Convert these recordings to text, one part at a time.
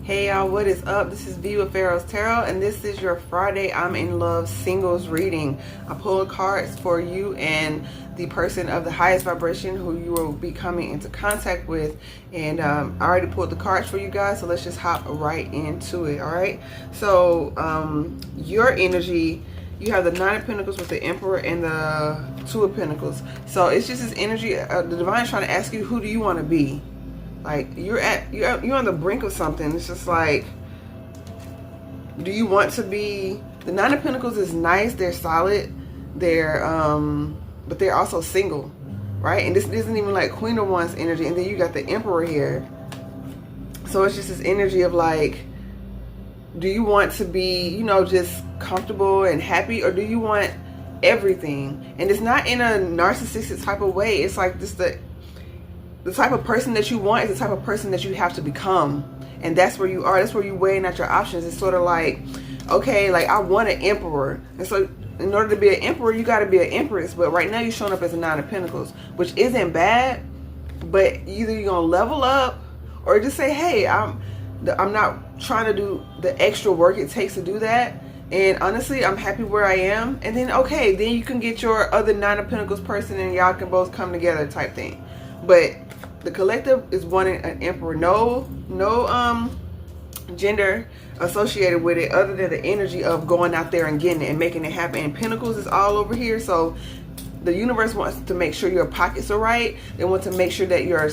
Hey y'all, what is up? This is V with Pharaohs Tarot, and this is your Friday I'm in Love singles reading. I pulled cards for you and the person of the highest vibration who you will be coming into contact with, and I already pulled the cards for you guys, so let's just hop right into it. All right, so your energy, you have the Nine of Pentacles with the Emperor and the Two of Pentacles. So it's just this energy, the divine is trying to ask you, who do you want to be? Like, you're on the brink of something. It's just like, do you want to be... The Nine of Pentacles is nice. They're solid. They're but they're also single, right? And this isn't even like Queen of Wands energy. And then you got the Emperor here. So it's just this energy of like, do you want to be, you know, just comfortable and happy, or do you want everything? And it's not in a narcissistic type of way. It's like just the type of person that you want is the type of person that you have to become. And that's where you are. That's where you're weighing out your options. It's sort of like, okay, like I want an emperor. And so in order to be an emperor, you got to be an empress. But right now you're showing up as a Nine of Pentacles, which isn't bad. But either you're going to level up or just say, hey, I'm not trying to do the extra work it takes to do that. And honestly, I'm happy where I am. And then, okay, then you can get your other Nine of Pentacles person and y'all can both come together type thing. But the collective is wanting an emperor. No gender associated with it other than the energy of going out there and getting it and making it happen. And Pentacles is all over here. So the universe wants to make sure your pockets are right. They want to make sure that you're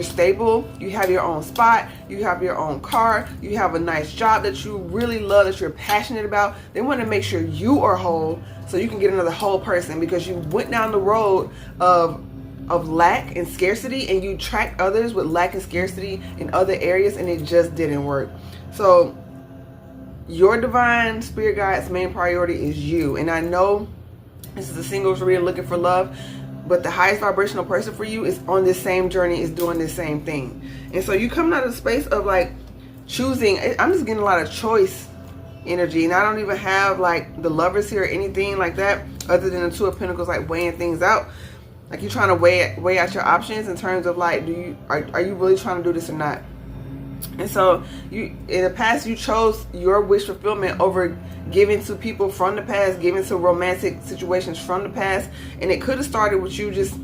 stable. You have your own spot. You have your own car. You have a nice job that you really love, that you're passionate about. They want to make sure you are whole so you can get another whole person, because you went down the road of lack and scarcity, and you tracked others with lack and scarcity in other areas, and it just didn't work. So your divine spirit guide's main priority is you. And I know this is a singles reading looking for love, but the highest vibrational person for you is on this same journey, is doing this same thing. And so you coming out of the space of like choosing. I'm just getting a lot of choice energy, and I don't even have like the Lovers here or anything like that, other than the Two of Pentacles, like weighing things out. Like you're trying to weigh out your options in terms of like, are you really trying to do this or not? And so you, in the past, you chose your wish fulfillment over giving to people from the past, giving to romantic situations from the past. And it could have started with you just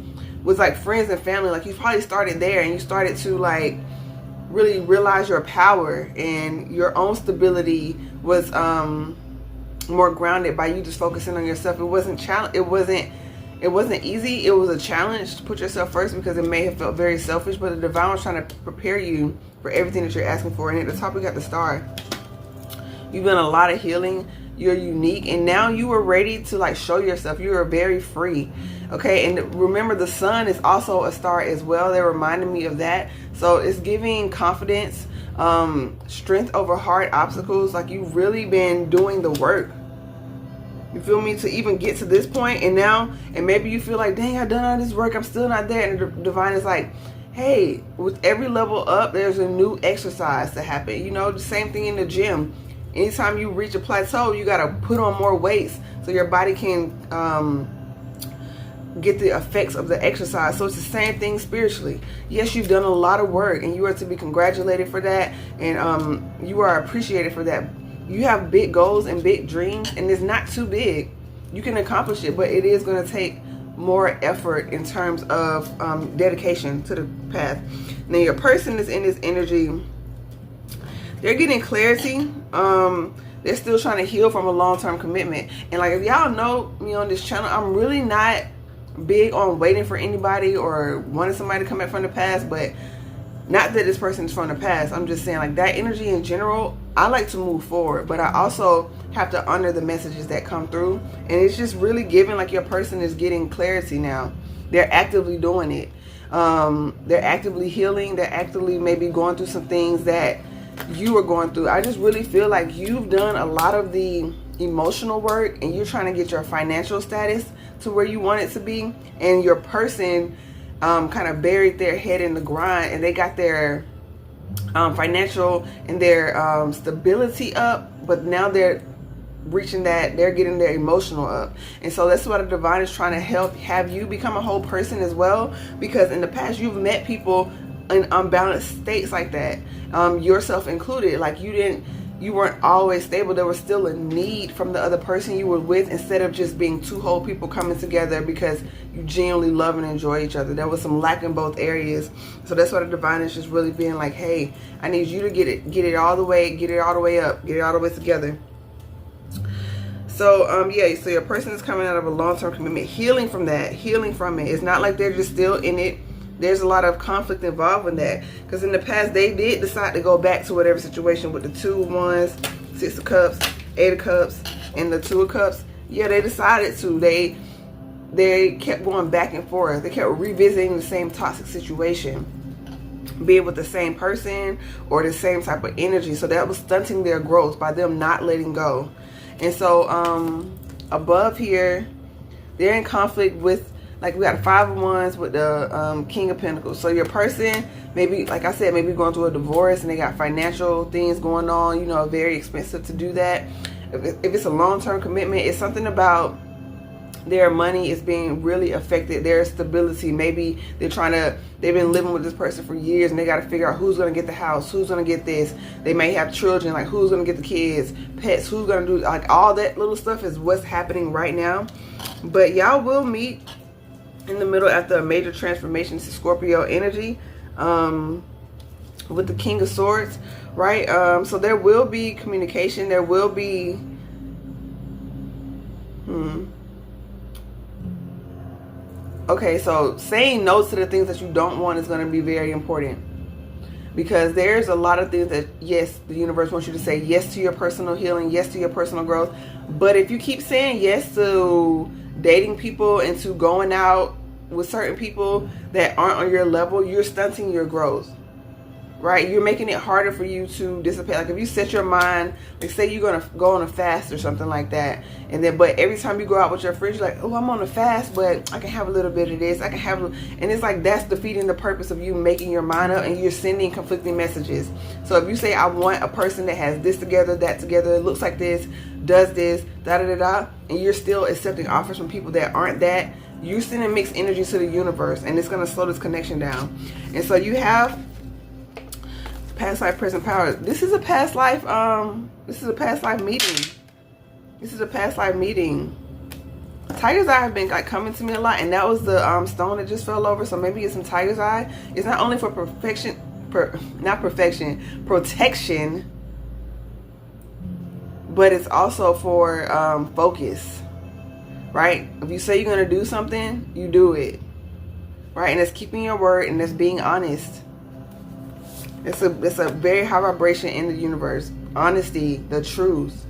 with like friends and family. Like you probably started there, and you started to like really realize your power, and your own stability was more grounded by you just focusing on yourself. It wasn't easy. It was a challenge to put yourself first, because it may have felt very selfish, but the divine was trying to prepare you for everything that you're asking for. And at the top we got the Star. You've done a lot of healing. You're unique, and now you are ready to like show yourself. You are very free. Okay, and remember the Sun is also a star as well. They're reminding me of that. So it's giving confidence, strength over hard obstacles. Like you've really been doing the work. You feel me? To even get to this point, and now, and maybe you feel like, dang, I've done all this work, I'm still not there. And the divine is like, hey, with every level up, there's a new exercise to happen. You know, the same thing in the gym. Anytime you reach a plateau, you got to put on more weights so your body can get the effects of the exercise. So it's the same thing spiritually. Yes, you've done a lot of work, and you are to be congratulated for that, and you are appreciated for that. You have big goals and big dreams, and it's not too big. You can accomplish it, but it is going to take more effort in terms of dedication to the path. Now your person is in this energy. They're getting clarity. They're still trying to heal from a long-term commitment. And like, if y'all know me on this channel, I'm really not big on waiting for anybody or wanting somebody to come back from the past, but not that this person is from the past. I'm just saying, like, that energy in general, I like to move forward, but I also have to honor the messages that come through. And it's just really giving like your person is getting clarity now. They're actively doing it. They're actively healing. They're actively maybe going through some things that you are going through. I just really feel like you've done a lot of the emotional work, and you're trying to get your financial status to where you want it to be. And your person kind of buried their head in the grind, and they got their financial and their stability up, but now they're reaching that, they're getting their emotional up. And so that's what the divine is trying to help have you become a whole person as well, because in the past you've met people in unbalanced states like that, yourself included. Like you weren't always stable. There was still a need from the other person you were with, instead of just being two whole people coming together because you genuinely love and enjoy each other. There was some lack in both areas. So that's why the divine is just really being like, hey, I need you to get it all the way up, get it all the way together. So yeah, so your person is coming out of a long-term commitment, healing from that, healing from it. It's not like they're just still in it. There's a lot of conflict involved in that, because in the past they did decide to go back to whatever situation with the 2 of Wands, 6 of Cups, 8 of Cups, and the 2 of Cups. Yeah, they decided to. They kept going back and forth. They kept revisiting the same toxic situation, be it with the same person or the same type of energy. So that was stunting their growth by them not letting go. And so above here, they're in conflict with, like, we got 5 of Wands with the King of Pentacles. So your person, maybe, like I said, maybe going through a divorce and they got financial things going on, you know, very expensive to do that. If it's a long-term commitment, it's something about their money is being really affected, their stability. Maybe they've been living with this person for years and they got to figure out who's going to get the house, who's going to get this. They may have children, like who's going to get the kids, pets, who's going to do, like all that little stuff is what's happening right now. But y'all will meet in the middle after a major transformation to Scorpio energy with the King of Swords, right? So there will be communication. There will be okay, so saying no to the things that you don't want is going to be very important, because there's a lot of things that, yes, the universe wants you to say yes to your personal healing, yes to your personal growth. But if you keep saying yes to dating people and to going out with certain people that aren't on your level, you're stunting your growth, right? You're making it harder for you to dissipate. Like if you set your mind, like say you're going to go on a fast or something like that, and then, but every time you go out with your friends, you're like, oh, I'm on a fast, but I can have a little bit of this, I can have, and it's like that's defeating the purpose of you making your mind up, and you're sending conflicting messages. So if you say, I want a person that has this together, that together, looks like this, does this, da da da da, and you're still accepting offers from people that aren't that, you're sending mixed energy to the universe, and it's going to slow this connection down. And so you have past life, present power. This is a past life. This is a past life meeting. This is a past life meeting. Tiger's eye have been like coming to me a lot, and that was the stone that just fell over. So maybe it's some tiger's eye. It's not only for protection, but it's also for focus. Right? If you say you're gonna do something, you do it. Right? And it's keeping your word, and it's being honest. It's a very high vibration in the universe. Honesty, the truth,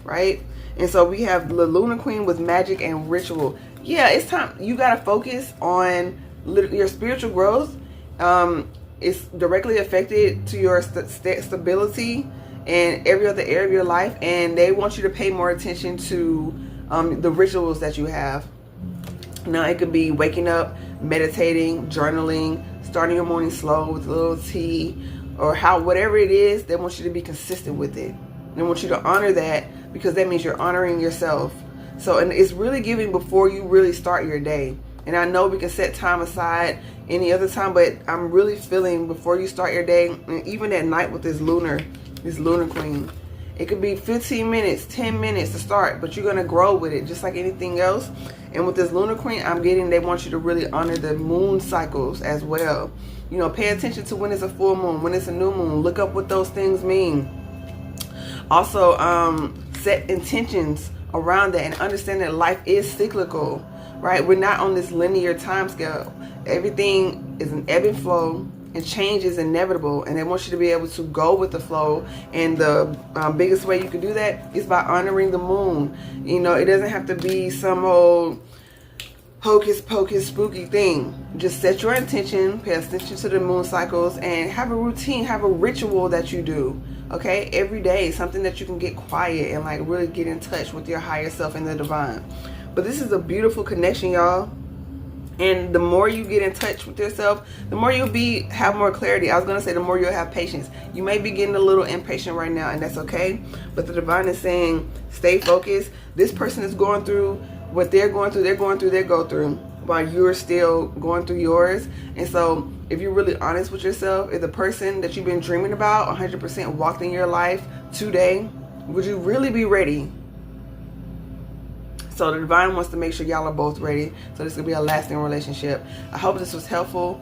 right? And so we have the Lunar Queen with magic and ritual. Yeah, it's time. You got to focus on your spiritual growth. It's directly affected to your stability and every other area of your life. And they want you to pay more attention to the rituals that you have. Now, it could be waking up, meditating, journaling, starting your morning slow with a little tea, or whatever it is. They want you to be consistent with it. They want you to honor that, because that means you're honoring yourself. So, and it's really giving before you really start your day. And I know we can set time aside any other time, but I'm really feeling before you start your day, and even at night with this lunar queen, it could be 15 minutes, 10 minutes to start, but you're going to grow with it just like anything else. And with this lunar queen, I'm getting, they want you to really honor the moon cycles as well. You know, pay attention to when it's a full moon, when it's a new moon. Look up what those things mean. Also, set intentions around that and understand that life is cyclical, right? We're not on this linear time scale. Everything is an ebb and flow, and change is inevitable, and they want you to be able to go with the flow. And the biggest way you can do that is by honoring the moon. You know, it doesn't have to be some old hocus pocus spooky thing. Just set your intention, pay attention to the moon cycles, and have a routine, have a ritual that you do, okay, every day. Something that you can get quiet and like really get in touch with your higher self and the divine. But this is a beautiful connection, y'all. And the more you get in touch with yourself, the more you'll have more clarity. I was going to say the more you'll have patience. You may be getting a little impatient right now, and that's okay. But the divine is saying, stay focused. This person is going through what they're going through. while you're still going through yours. And so if you're really honest with yourself, if the person that you've been dreaming about 100% walked in your life today, would you really be ready? So the divine wants to make sure y'all are both ready. So this will be a lasting relationship. I hope this was helpful.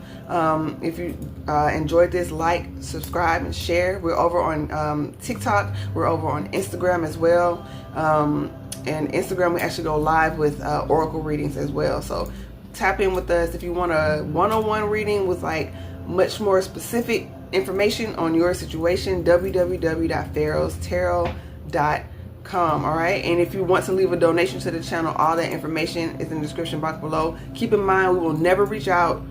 If you enjoyed this, like, subscribe, and share. We're over on TikTok. We're over on Instagram as well. And Instagram, we actually go live with oracle readings as well. So tap in with us if you want a one-on-one reading with like much more specific information on your situation. www.PharaohsTarot.com. All right, and if you want to leave a donation to the channel, all that information is in the description box below. Keep in mind, we will never reach out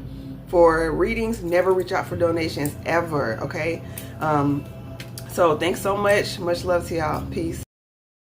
for readings, never reach out for donations ever. Okay, so thanks so much love to y'all. Peace.